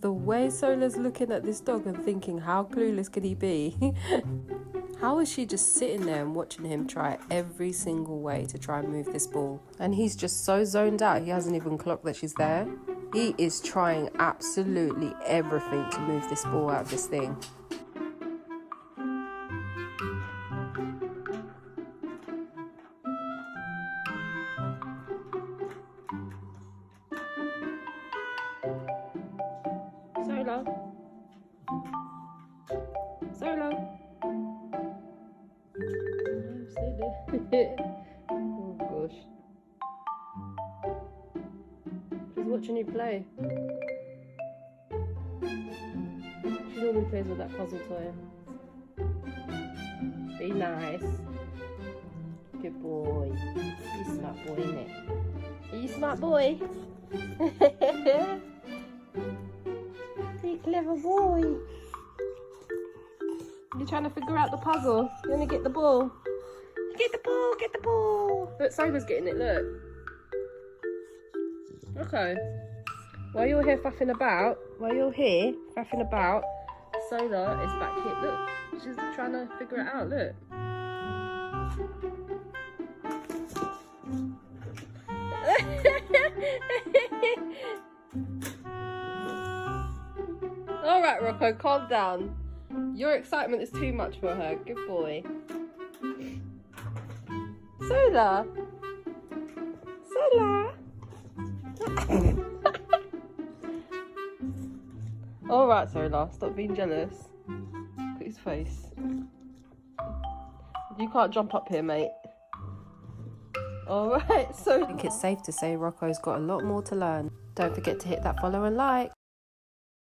The way Sola's looking at this dog and thinking, how clueless could he be? How is she just sitting there and watching him try every single way to try and move this ball? And he's just so zoned out, he hasn't even clocked that she's there. He is trying absolutely everything to move this ball out of this thing. Sola. Sola. Oh gosh. She's watching you play. She normally plays with that puzzle toy. Be nice. Good boy. You smart boy, innit? Are you smart boy? You clever boy. You're trying to figure out the puzzle. You want to get the ball? Get the ball, get the ball. Look, Sola's getting it, look. Okay. While you're here faffing about, Sola is back here. Look, she's trying to figure it out, look. Alright, Rocco, calm down. Your excitement is too much for her. Good boy. Sola! Sola! Alright, Sola, stop being jealous. Look at his face. You can't jump up here, mate. Alright, so I think it's safe to say Rocco's got a lot more to learn. Don't forget to hit that follow and like.